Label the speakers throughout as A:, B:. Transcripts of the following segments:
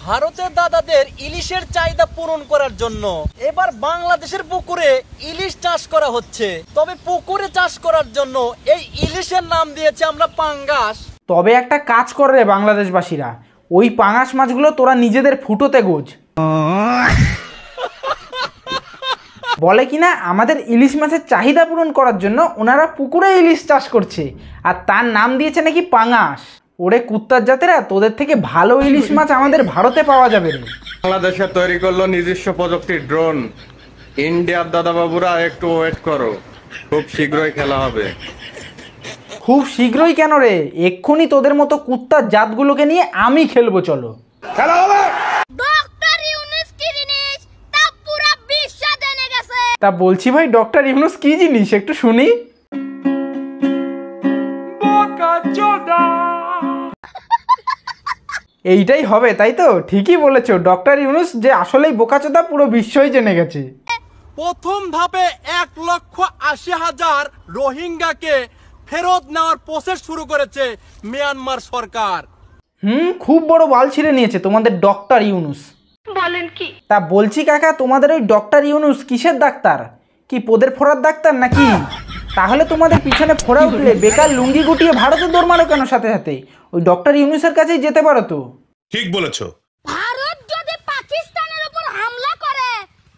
A: ভারতের দাদাদের ইলিশের চাহিদা পূরণ করার জন্য এবার বাংলাদেশের পুকুরে ইলিশ চাষ করা হচ্ছে। তবে পুকুরে চাষ করার জন্য এই ইলিশের নাম দিয়েছে আমরা পাঙ্গাস।
B: তবে একটা কাজ করে রে বাংলাদেশবাসীরা, ওই পাঙ্গাস মাছগুলো তোরা নিজেদের ফুটোতে গোজ। বলে কিনা আমাদের ইলিশ মাছের চাহিদা পূরণ করার জন্য ওনারা পুকুরে ইলিশ চাষ করছে, আর তার নাম দিয়েছে নাকি পাঙ্গাস। ওরে কুত্তার জাতেরা, তোদের থেকে ভালো ইলিশ মাছ আমাদের ভারতে পাওয়া যাবে রে।
C: বাংলাদেশে তৈরি করলো নিজস্ব প্রযুক্তির ড্রোন। ইন্ডিয়ার দাদাবাবুরা একটু ওয়েট করো, খুব শীঘ্রই খেলা হবে।
B: খুব শীঘ্রই কেন রে, এক্ষুনি তোদের মতো কুত্তার জাতগুলোকে নিয়ে আমি খেলবো, চলো খেলা হবে।
D: ডক্টর ইউনূস কি জিনিস তা পুরো বিশ্ব জেনে গেছে।
B: তা বলছি ভাই, ডক্টর ইউনূস কি জিনিস একটু শুনি। এইটাই হবে তাই তো? ঠিকই বলেছো, ডক্টর ইউনূস যে আসলেই বোকাচোদা পুরো বিশ্বই জেনে গেছে।
A: প্রথম ধাপে 1,80,000 রোহিঙ্গাকে ফেরত নেওয়ার প্রসেস শুরু করেছে মিয়ানমার সরকার।
B: খুব বড় বাল ছিঁড়ে নিয়েছে তোমাদের ডক্টর ইউনূস।
D: বলেন কি?
B: তা বলছি কাকা, তোমাদের ওই ডক্টর ইউনূস কিসের ডাক্তার? কি পোদের ফোড়ার ডাক্তার নাকি? তাহলে তোমাদের পিছনে ফোড়া উঠলে বেকার লুঙ্গি গুটিয়ে ভারতে দৌড় মারো কেন? সাথে সাথে ওই ডক্টর ইউনূসের কাছেই যেতে পারো তো।
E: ঠিক বলেছো।
D: ভারত যদি পাকিস্তানের উপর হামলা করে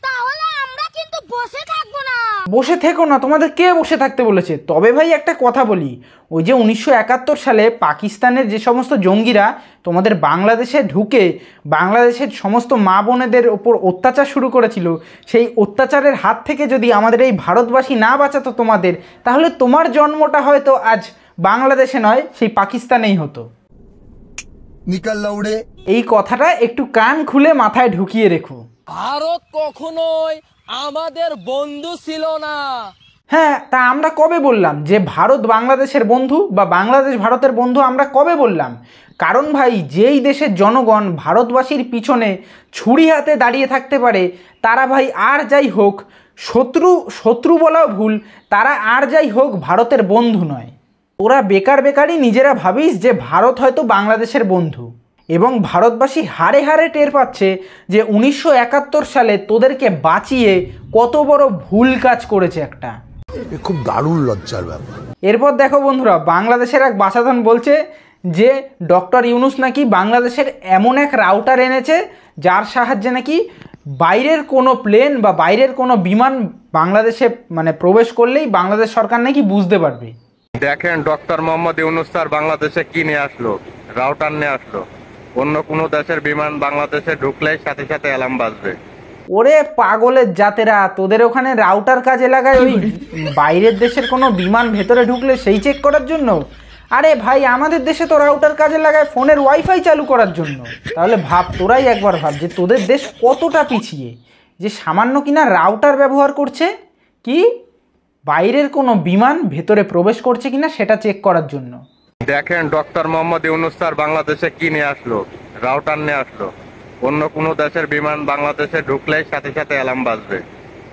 D: তাহলে আমরা কিন্তু বসে থাকবো না।
B: বসে থেকো না, তোমাদের কে বসে থাকতে বলেছে? তবে ভাই একটা কথা বলি, ওই যে 1971 সালে পাকিস্তানের যে সমস্ত জঙ্গিরা তোমাদের বাংলাদেশে ঢুকে বাংলাদেশের সমস্ত মা বোনেদের ওপর অত্যাচার শুরু করেছিল, সেই অত্যাচারের হাত থেকে যদি আমাদের এই ভারতবাসী না বাঁচাতো তোমাদের, তাহলে তোমার জন্মটা হয়তো আজ বাংলাদেশে নয়, সেই পাকিস্তানেই হতো।
F: নিকাল লাউড়ে।
B: এই কথাটা একটু কান খুলে মাথায় ঢুকিয়ে রেখো।
A: ভারত কখনোই আমাদের বন্ধু ছিল না।
B: হ্যাঁ, তা আমরা কবে বললাম যে ভারত বাংলাদেশের বন্ধু বা বাংলাদেশ ভারতের বন্ধু? আমরা কবে বললাম? কারণ ভাই, যেই দেশের জনগণ ভারতবাসীর পিছনে ছুরি হাতে দাঁড়িয়ে থাকতে পারে, তারা ভাই আর যাই হোক শত্রু বলাও ভুল, তারা আর যাই হোক ভারতের বন্ধু নয়। ওরা বেকারই নিজেরা ভাবিস যে ভারত হয়তো বাংলাদেশের বন্ধু, এবং ভারতবাসী হারে হারে টের পাচ্ছে যে 1971 সালে তোদেরকে বাঁচিয়ে কত বড় ভুল কাজ করেছে একটা।
F: খুব দারুণ লজ্জার ব্যাপার।
B: এরপর দেখো বন্ধুরা, বাংলাদেশের এক বাসাধন বলছে যে ডক্টর ইউনূস নাকি বাংলাদেশের এমন এক রাউটার এনেছে যার সাহায্যে নাকি বাইরের কোনো প্লেন বা বাইরের কোনো বিমান বাংলাদেশে প্রবেশ করলেই বাংলাদেশ সরকার নাকি বুঝতে পারবে।
C: দেখেন ডক্টর মোহাম্মদ ইউনূস স্যার বাংলাদেশে কি নিয়ে আসলো, রাউটার নিয়ে আসলো। অন্য কোনো দেশের বিমান বাংলাদেশে ঢুকলেই সাথে সাথে অ্যালার্ম বাজবে।
B: ওরে পাগলের জাতেরা, তোদের ওখানে রাউটার কাজে লাগায় ওই বাইরের দেশের কোনো বিমান ভেতরে ঢুকলে সেই চেক করার জন্য? আরে ভাই, আমাদের দেশে তো রাউটার কাজে লাগায় ফোনের ওয়াইফাই চালু করার জন্য। তাহলে ভাব, তোরাই একবার ভাব যে তোদের দেশ কতটা পিছিয়ে, যে সামান্য কিনা রাউটার ব্যবহার করছে কি বাইরের কোনো বিমান ভেতরে প্রবেশ করছে কিনা সেটা চেক করার জন্য।
C: দেখেন ডক্টর মোহাম্মদ ইউনূস স্যার বাংলাদেশে কি নিয়ে আসলো, রাউটার নিয়ে আসলো। অন্য কোনো দেশের বিমান বাংলাদেশে ঢুকলেই সাথে সাথে অ্যালার্ম বাজবে।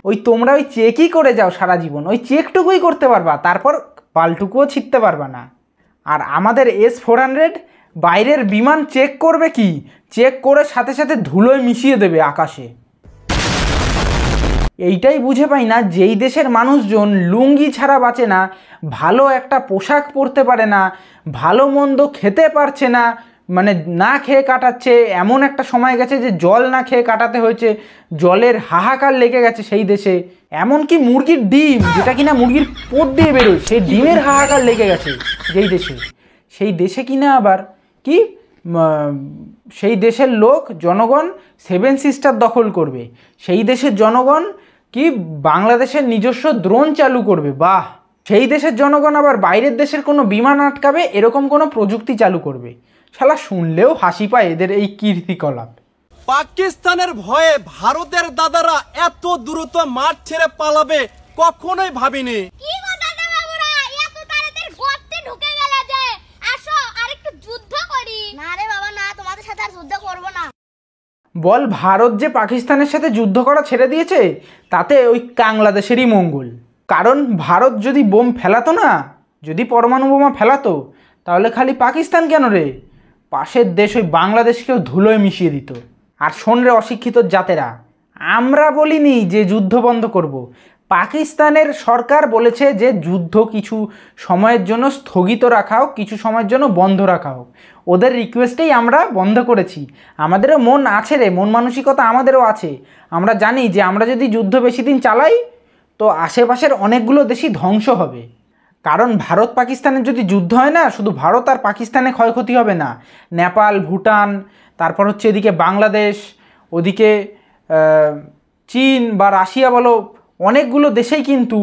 B: ওই তোমরা ওই চেকই করে যাও সারা জীবন, ওই চেকটুকুই করতে পারবা, তারপর পালটুকুও ছিটতে পারবা না। আর আমাদের S-400 বাইরের বিমান চেক করবে কি, চেক করে সাথে সাথে ধুলোয় মিশিয়ে দেবে আকাশে। এইটাই বুঝে পাই না, যেই দেশের মানুষজন লুঙ্গি ছাড়া বাঁচে না, ভালো একটা পোশাক পরতে পারে না, ভালো মন্দ খেতে পারছে না, না খেয়ে কাটাচ্ছে, এমন একটা সময় গেছে যে জল না খেয়ে কাটাতে হয়েছে, জলের হাহাকার লেগে গেছে সেই দেশে। এমনকি মুরগির ডিম, যেটা কিনা মুরগির পোত দিয়ে বেরোয়, সেই ডিমের হাহাকার লেগে গেছে যেই দেশে। সেই দেশে কিনা আবার কি সেই দেশের জনগণ 7 সিস্টার দখল করবে, সেই দেশের জনগণ কি বাংলাদেশের নিজস্ব ড্রোন চালু করবে। বাহ! সেই দেশের জনগণ আবার বাইরের দেশের কোনো বিমান আটকাবে, এরকম কোনো প্রযুক্তি চালু করবে। শালা শুনলেও হাসি পায় এদের এই কীর্তিকলাপ।
A: পাকিস্তানের ভয়ে ভারতের দাদারা এত দ্রুত মাঠ ছেড়ে পালাবে কখনোই ভাবিনি।
D: কি গো দাদা বাবুরা, এত তাড়াতাড়ি গর্তে ঢুকে গেলে যে? আসো আরেকটু যুদ্ধ করি। না রে বাবা না, তোমাদের সাথে আর যুদ্ধ করব না।
B: বল, ভারত যে পাকিস্তানের সাথে যুদ্ধ করা ছেড়ে দিয়েছে তাতে ওই বাংলাদেশেরই মঙ্গল। কারণ ভারত যদি বোম ফেলাতো না, যদি পরমাণু বোমা ফেলাতো, তাহলে খালি পাকিস্তান কেন রে, পাশের দেশ ওই বাংলাদেশকেও ধুলোয় মিশিয়ে দিত। আর শোন রে অশিক্ষিত জাতেরা, আমরা বলিনি যে যুদ্ধ বন্ধ করব। পাকিস্তানের সরকার বলেছে যে যুদ্ধ কিছু সময়ের জন্য স্থগিত রাখা হোক, কিছু সময়ের জন্য বন্ধ রাখা হোক। ওদের রিকোয়েস্টেই আমরা বন্ধ করেছি। আমাদেরও মন আছে রে, মন মানসিকতা আমাদেরও আছে। আমরা জানি যে আমরা যদি যুদ্ধ বেশি দিন চালাই তো আশেপাশের অনেকগুলো দেশই ধ্বংস হবে। কারণ ভারত পাকিস্তানের যদি যুদ্ধ হয় না, শুধু ভারত আর পাকিস্তানে ক্ষয়ক্ষতি হবে না, নেপাল, ভুটান, তারপর হচ্ছে এদিকে বাংলাদেশ, ওদিকে চীন বা রাশিয়া বলো, অনেকগুলো দেশেই কিন্তু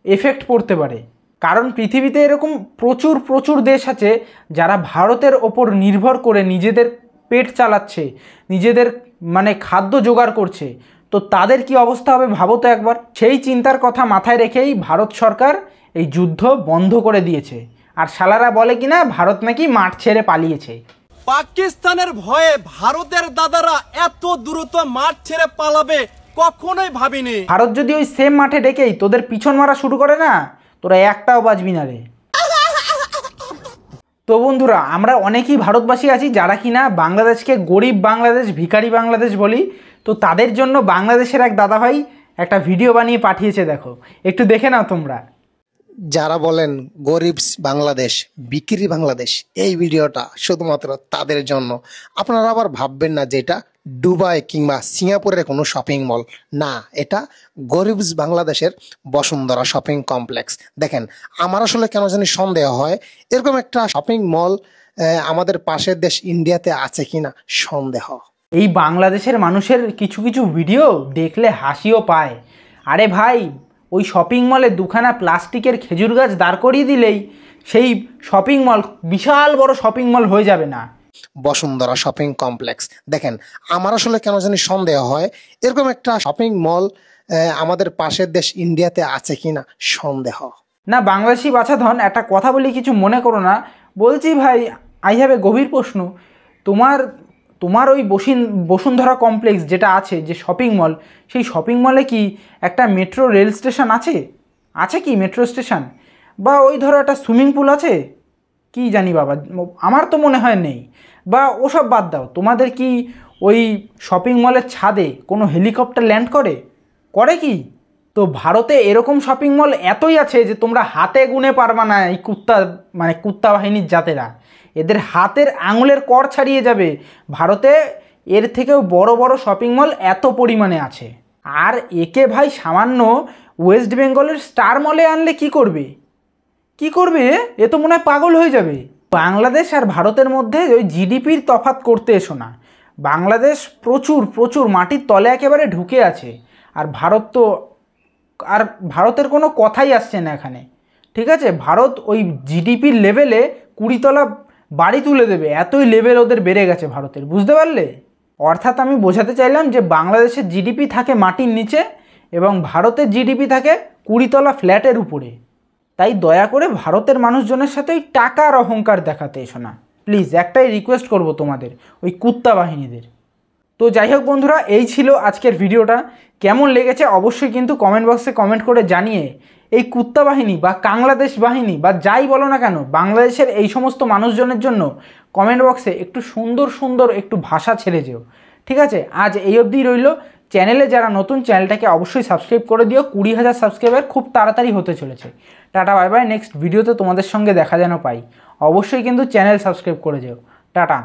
B: এফেক্ট পড়তে পারে। কারণ পৃথিবীতে এরকম প্রচুর প্রচুর দেশ আছে যারা ভারতের ওপর নির্ভর করে নিজেদের পেট চালাচ্ছে, নিজেদের মানে খাদ্য জোগাড় করছে। তো তাদের কি অবস্থা হবে ভাবো তো একবার। সেই চিন্তার কথা মাথায় রেখেই ভারত সরকার এই যুদ্ধ বন্ধ করে দিয়েছে। আর শালারা বলে কিনা ভারত নাকি মাঠ ছেড়ে পালিয়েছে।
A: পাকিস্তানের ভয়ে ভারতের দাদারা এত দ্রুত মাঠ ছেড়ে পালাবে কখনোই ভাবিনি।
B: ভারত যদি ওই সেম মাঠে ডেকেই তোদের পিছন মারা শুরু করে না, তোরা একটাও বাঁচবি না রে। তো বন্ধুরা, আমরা অনেকেই ভারতবাসী আছি যারা কিনা বাংলাদেশকে গরিব বাংলাদেশ, ভিখারি বাংলাদেশ বলি। তো তাদের জন্য বাংলাদেশের এক দাদাভাই একটা ভিডিও বানিয়ে পাঠিয়েছে, দেখো, একটু দেখে নাও তোমরা।
E: যারা বলেন গরিব বাংলাদেশ, বিক্রি বাংলাদেশ, এই ভিডিওটা শুধুমাত্র তাদের জন্য। আপনারা আবার ভাববেন না যে এটা দুবাই কিংবা সিঙ্গাপুরের কোনো শপিং মল, না, এটা গরিব বাংলাদেশের বসুন্ধরা শপিং কমপ্লেক্স। দেখেন, আমার আসলে কেন জানি সন্দেহ হয় এরকম একটা শপিং মল আমাদের পাশের দেশ ইন্ডিয়াতে আছে কিনা সন্দেহ।
B: এই বাংলাদেশের মানুষের কিছু কিছু ভিডিও দেখলে হাসিও পায়। আরে ভাই, ওই শপিং মলে দুখানা প্লাস্টিকের খেজুর গাছ দাঁড় করিয়ে দিলেই সেই শপিং মল বিশাল বড় শপিং মল হয়ে যাবে না?
E: Bashundhara shopping complex. দেখেন, আমার আসলে কেন জানি সন্দেহ হয় এরকম একটা শপিং মল আমাদের পাশের দেশ ইন্ডিয়াতে আছে কিনা সন্দেহ।
B: না, বাংলাদেশি বাছাধন, একটা কথা বলি, কিছু মনে করো না। বলছি ভাই, আই হ্যাভ এ গভীর প্রশ্ন। তোমার ওই বসুন্ধরা কমপ্লেক্স যেটা আছে, যে শপিং মল, সেই শপিং মলে কি একটা মেট্রো রেল স্টেশন আছে? আছে কি মেট্রো স্টেশন? বা ওই ধরো একটা সুইমিং পুল আছে? কি জানি বাবা, আমার তো মনে হয় নেই। বা ওসব বাদ দাও, তোমাদের কি ওই শপিং মলের ছাদে কোনো হেলিকপ্টার ল্যান্ড করে কি? তো ভারতে এরকম শপিং মল এতই আছে যে তোমরা হাতে গুনে পারবা না। এই কুত্তা বাহিনীর জাতেরা, এদের হাতের আঙুলের কর ছাড়িয়ে যাবে। ভারতে এর থেকেও বড় বড় শপিং মল এত পরিমাণে আছে। আর একে ভাই সামান্য ওয়েস্ট বেঙ্গলের স্টার মলে আনলে কি করবে? এ তো মনে হয় পাগল হয়ে যাবে। বাংলাদেশ আর ভারতের মধ্যে ওই জিডিপির তফাৎ করতে এসো না। বাংলাদেশ প্রচুর প্রচুর মাটির তলে একেবারে ঢুকে আছে, আর ভারতের কোনো কথাই আসছে না এখানে। ঠিক আছে, ভারত ওই জিডিপির লেভেলে 20 তলা বাড়ি তুলে দেবে, এতই লেভেল ওদের বেড়ে গেছে ভারতের, বুঝতে পারলে? অর্থাৎ আমি বোঝাতে চাইলাম যে বাংলাদেশের জিডিপি থাকে মাটির নিচে এবং ভারতের জিডিপি থাকে 20 তলা ফ্ল্যাটের উপরে। তাই দয়া করে ভারতের মানুষজনের সাথে ওই টাকার অহংকার দেখাতে এসো না প্লিজ। একটাই রিকোয়েস্ট করব তোমাদের, ওই কুত্তা বাহিনীদের। তো যাই হোক বন্ধুরা, এই ছিল আজকের ভিডিওটা। কেমন লেগেছে অবশ্যই কিন্তু কমেন্ট বক্সে কমেন্ট করে জানিয়ে এই কুত্তা বাহিনী বা বাংলাদেশ বাহিনী বা যাই বলো না কেন, বাংলাদেশের এই সমস্ত মানুষজনের জন্য কমেন্ট বক্সে একটু সুন্দর সুন্দর একটু ভাষা ছেড়ে যেও। ঠিক আছে, আজ এই অবধি রইল। চ্যানেলে যারা নতুন, চ্যানেলটাকে অবশ্যই সাবস্ক্রাইব করে দিও। 20,000 সাবস্ক্রাইবার খুব তাড়াতাড়ি হতে চলেছে। Tata, bye bye. নেক্সট ভিডিওতে তোমাদের সঙ্গে দেখা যেন পাই। অবশ্যই কিন্তু চ্যানেল সাবস্ক্রাইব করে যেও। টাটা।